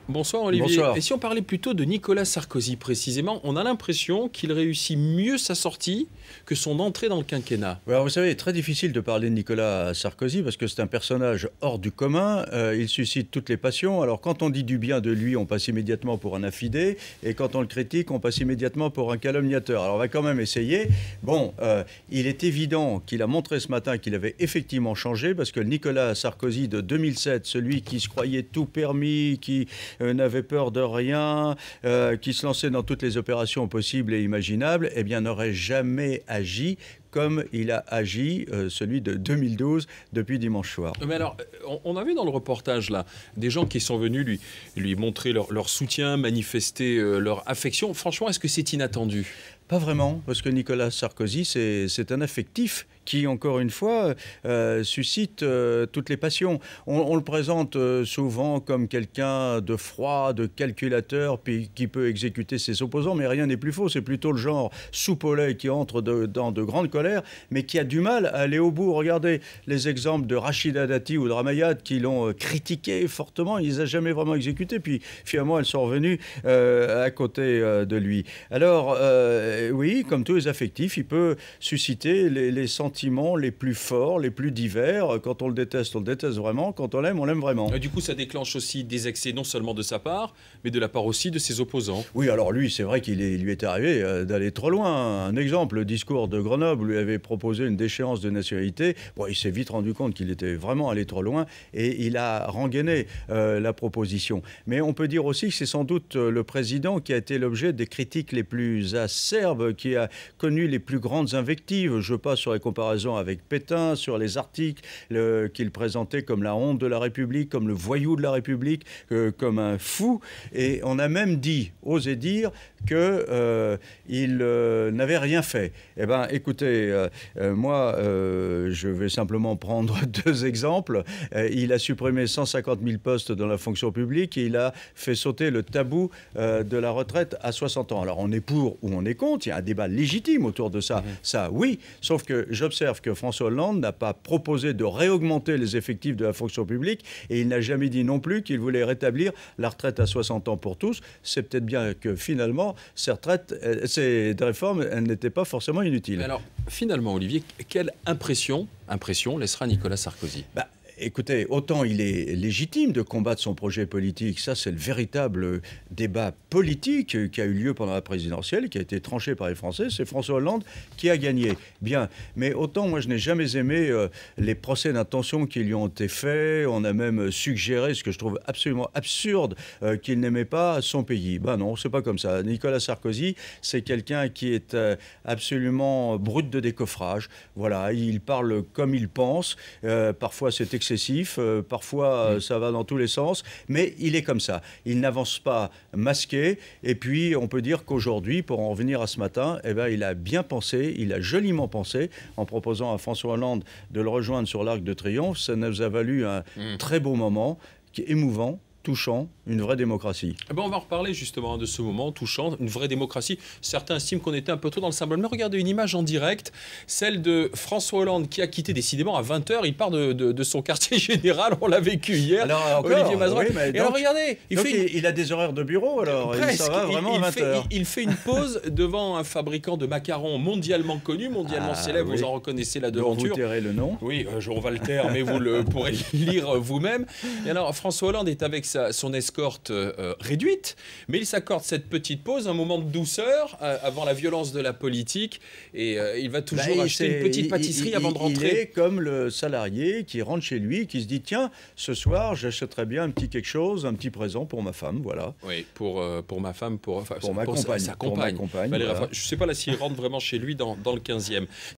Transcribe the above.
Bonsoir Olivier. Bonsoir. Et si on parlait plutôt de Nicolas Sarkozy précisément, on a l'impression qu'il réussit mieux sa sortie que son entrée dans le quinquennat. Alors vous savez, très difficile de parler de Nicolas Sarkozy parce que c'est un personnage hors du commun, il suscite toutes les passions. Alors quand on dit du bien de lui, on passe immédiatement pour un infidèle, et quand on le critique, on passe immédiatement pour un calomniateur. Alors on va quand même essayer. Bon, il est évident qu'il a montré ce matin qu'il avait effectivement changé, parce que le Nicolas Sarkozy de 2007, celui qui se croyait tout permis, qui n'avait peur de rien, qui se lançait dans toutes les opérations possibles et imaginables, eh bien n'aurait jamais agi comme il a agi, celui de 2012, depuis dimanche soir. Mais alors, on a vu dans le reportage, là, des gens qui sont venus lui montrer leur soutien, manifester leur affection. Franchement, est-ce que c'est inattendu ? Pas vraiment, parce que Nicolas Sarkozy, c'est un affectif qui, encore une fois, suscite toutes les passions. On le présente souvent comme quelqu'un de froid, de calculateur, puis qui peut exécuter ses opposants, mais rien n'est plus faux. C'est plutôt le genre soupe au lait qui entre dans de grandes colères, mais qui a du mal à aller au bout. Regardez les exemples de Rachida Dati ou de Ramayad qui l'ont critiqué fortement. Il ne les a jamais vraiment exécutés, puis finalement, elles sont revenues à côté de lui. Alors, oui, comme tous les affectifs, il peut susciter les sentiments les plus forts, les plus divers. Quand on le déteste vraiment. Quand on l'aime vraiment. Et du coup, ça déclenche aussi des excès, non seulement de sa part, mais de la part aussi de ses opposants. Oui, alors lui, c'est vrai qu'il lui est arrivé d'aller trop loin. Un exemple, le discours de Grenoble lui avait proposé une déchéance de nationalité. Bon, il s'est vite rendu compte qu'il était vraiment allé trop loin et il a rengainé la proposition. Mais on peut dire aussi que c'est sans doute le président qui a été l'objet des critiques les plus acerbes, qui a connu les plus grandes invectives. Je passe sur les comparaisons avec Pétain, sur les articles qu'il présentait comme la honte de la République, comme le voyou de la République, comme un fou. Et on a même osé dire qu'il n'avait rien fait. Eh bien, écoutez, moi, je vais simplement prendre deux exemples. Il a supprimé 150 000 postes dans la fonction publique et il a fait sauter le tabou de la retraite à 60 ans. Alors, on est pour ou on est contre. Il y a un débat légitime autour de ça. Ça, oui. Sauf que j'observe que François Hollande n'a pas proposé de réaugmenter les effectifs de la fonction publique et il n'a jamais dit non plus qu'il voulait rétablir la retraite à 60 ans pour tous. C'est peut-être bien que finalement, ces réformes, elles n'étaient pas forcément inutiles. Alors, finalement, Olivier, quelle impression laissera Nicolas Sarkozy ? Écoutez, autant il est légitime de combattre son projet politique, ça c'est le véritable débat politique qui a eu lieu pendant la présidentielle, qui a été tranché par les Français, c'est François Hollande qui a gagné. Bien, mais autant moi je n'ai jamais aimé les procès d'intention qui lui ont été faits, on a même suggéré, ce que je trouve absolument absurde, qu'il n'aimait pas son pays. Ben non, c'est pas comme ça. Nicolas Sarkozy, c'est quelqu'un qui est absolument brut de décoffrage. Voilà, il parle comme il pense, parfois c'est excessif, parfois ça va dans tous les sens, mais il est comme ça. Il n'avance pas masqué, et puis on peut dire qu'aujourd'hui, pour en revenir à ce matin, eh ben, il a bien pensé, il a joliment pensé, en proposant à François Hollande de le rejoindre sur l'Arc de Triomphe. Ça nous a valu un très beau moment, qui est émouvant, touchant, une vraie démocratie. Eh ben on va reparler justement de ce moment touchant, une vraie démocratie. Certains estiment qu'on était un peu trop dans le symbole. Mais regardez une image en direct, celle de François Hollande qui a quitté décidément à 20h. Il part de son quartier général, on l'a vécu hier. Alors, Olivier Mazoin. Oui, et alors regardez, il a des horaires de bureau alors. Presque, ça va vraiment à 20h. Il fait une pause devant un fabricant de macarons mondialement connu, mondialement célèbre. Oui. Vous en reconnaissez la devanture. Vous tairez le nom. Oui, on va le taire, mais vous pourrez le lire vous-même. Et alors François Hollande est avec son escorte réduite, mais il s'accorde cette petite pause, un moment de douceur avant la violence de la politique, et il va toujours acheter une petite pâtisserie avant de rentrer. Il est comme le salarié qui rentre chez lui, qui se dit tiens, ce soir j'achèterais bien un petit quelque chose, un petit présent pour ma femme, voilà. Oui, pour ma femme, pour ma compagne. sa compagne. Voilà. Je ne sais pas là s'il rentre vraiment chez lui dans le 15e.